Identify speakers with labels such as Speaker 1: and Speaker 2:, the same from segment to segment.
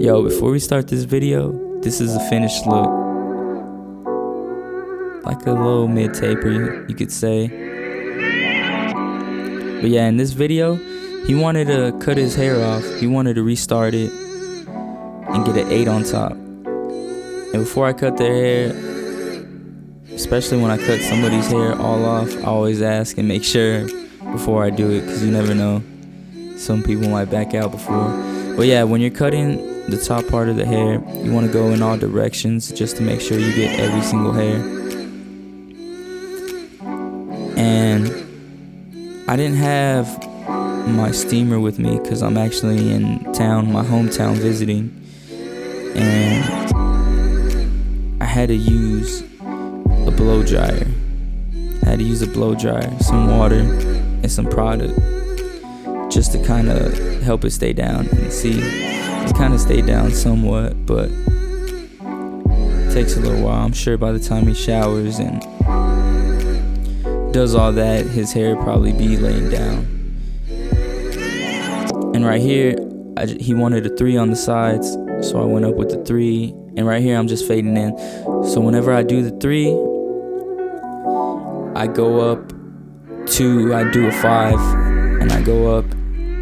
Speaker 1: Yo, before we start this video, this is a finished look. Like a little mid-taper, you could say. But yeah, in this video, he wanted to cut his hair off. He wanted to restart it and get an 8 on top. And before I cut their hair, especially when I cut somebody's hair all off, I always ask and make sure before I do it, because you never know. Some people might back out before. But yeah, when you're cutting the top part of the hair, you want to go in all directions just to make sure you get every single hair. And I didn't have my steamer with me because I'm actually in town, my hometown, visiting, and I had to use a blow dryer. Some water and some product just to kind of help it stay down. And see, it kind of stayed down somewhat, but it takes a little while. I'm sure by the time he showers and does all that, his hair probably be laying down. And right here, he wanted a 3 on the sides, so I went up with the 3. And right here, I'm just fading in. So whenever I do the 3, I go up 2, I do a 5, and I go up.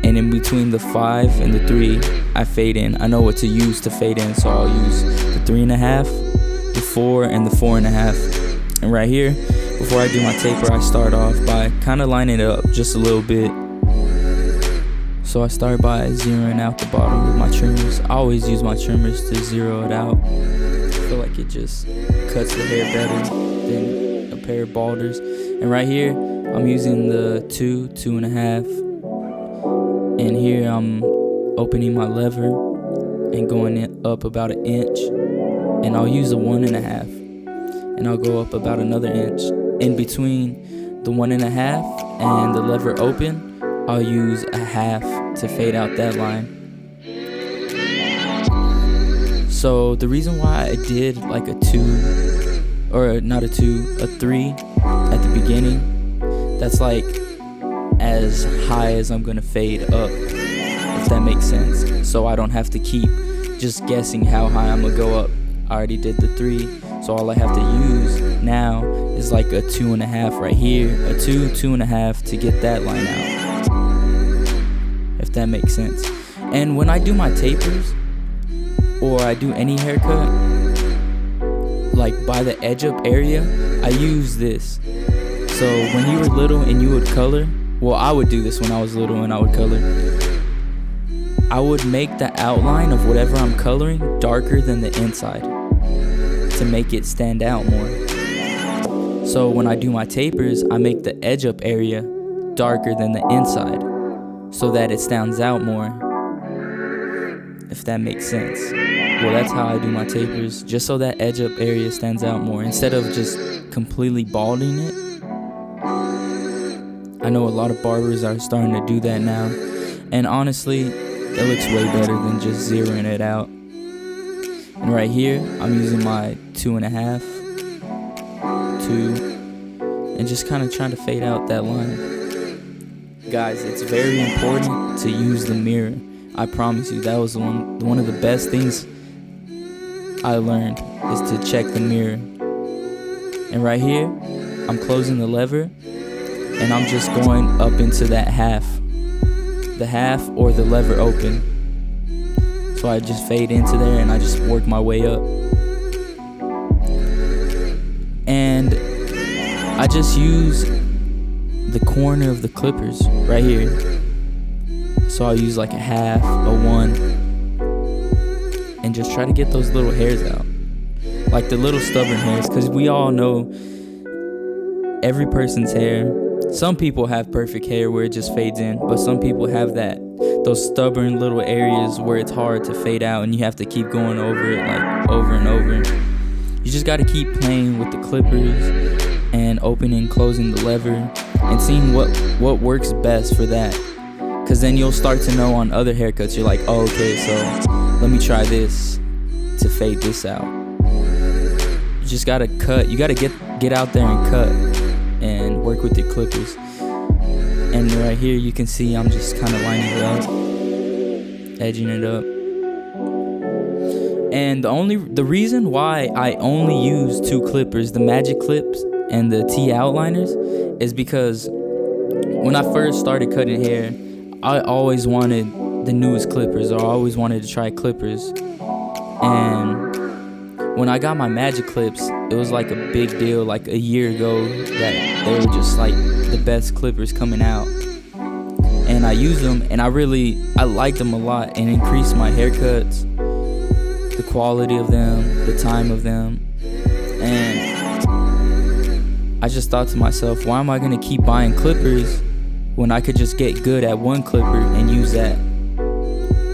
Speaker 1: And in between the 5 and the 3, I fade in. I know what to use to fade in, so I'll use the 3.5, the 4, and the 4.5. And right here, before I do my taper, I start off by kind of lining it up just a little bit. So I start by zeroing out the bottom with my trimmers. I always use my trimmers to zero it out. I feel like it just cuts the hair better than a pair of balders. And right here, I'm using the 2, 2.5. And here I'm opening my lever and going up about 1 inch. And I'll use a 1.5. And I'll go up about another inch. In between the 1.5 and the lever open, I'll use a 1/2 to fade out that line. So the reason why I did like a 2, or not a 2, a 3 at the beginning, that's like as high as I'm gonna fade up, if that makes sense. So I don't have to keep just guessing how high I'm gonna go up. I already did the 3, so all I have to use now is like a 2.5 right here, a 2, 2.5 to get that line out, if that makes sense. And when I do my tapers, or I do any haircut, like by the edge up area, I use this. So when you were little and you would color, well, I would do this when I was little and I would color. I would make the outline of whatever I'm coloring darker than the inside to make it stand out more. So when I do my tapers, I make the edge up area darker than the inside so that it stands out more, if that makes sense. Well, that's how I do my tapers, just so that edge up area stands out more instead of just completely balding it. I know a lot of barbers are starting to do that now, and honestly, it looks way better than just zeroing it out. And right here, I'm using my 2.5, 2, and just kind of trying to fade out that line. Guys, it's very important to use the mirror. I promise you, that was one of the best things I learned, is to check the mirror. And right here, I'm closing the lever, and I'm just going up into that 1/2. The 1/2 or the lever open. So I just fade into there and I just work my way up. And I just use the corner of the clippers right here. So I'll use like a 1/2, a 1, and just try to get those little hairs out. Like the little stubborn hairs, because we all know every person's hair. Some people have perfect hair where it just fades in, but some people have those stubborn little areas where it's hard to fade out and you have to keep going over it like over and over. You just got to keep playing with the clippers and opening and closing the lever and seeing what works best for that. Because then you'll start to know on other haircuts, you're like, oh, okay, so let me try this to fade this out. You just got to cut. You got to get out there and cut and work with your clippers. And right here you can see I'm just kind of lining it up, edging it up. And the reason why I only use 2 clippers, the magic clips and the T outliners, is because when I first started cutting hair, I always wanted the newest clippers, or I always wanted to try clippers. And when I got my magic clips, it was like a big deal, like a year ago, that they were just like the best clippers coming out. And I used them, and I liked them a lot, and increased my haircuts, the quality of them, the time of them. And I just thought to myself, why am I gonna keep buying clippers when I could just get good at one clipper and use that,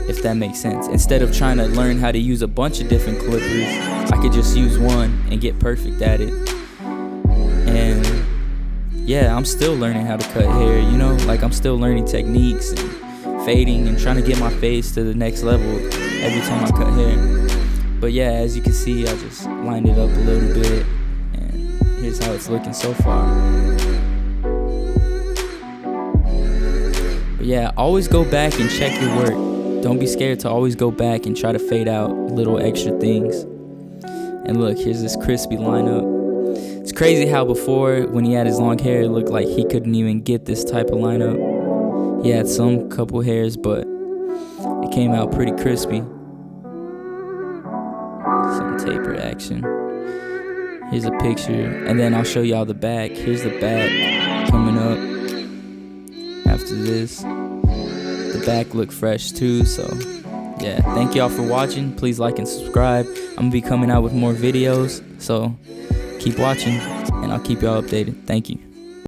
Speaker 1: if that makes sense? Instead of trying to learn how to use a bunch of different clippers, I could just use one and get perfect at it. And yeah, I'm still learning how to cut hair, you know, like I'm still learning techniques and fading and trying to get my face to the next level every time I cut hair. But yeah, as you can see, I just lined it up a little bit, and here's how it's looking so far. But yeah, always go back and check your work. Don't be scared to always go back and try to fade out little extra things. And look, here's this crispy lineup. It's crazy how before, when he had his long hair, it looked like he couldn't even get this type of lineup. He had some couple hairs, but it came out pretty crispy. Some taper action. Here's a picture, and then I'll show y'all the back. Here's the back coming up after this. The back look fresh too, so yeah, thank y'all for watching. Please like and subscribe. I'm gonna be coming out with more videos, so keep watching, and I'll keep y'all updated. Thank you.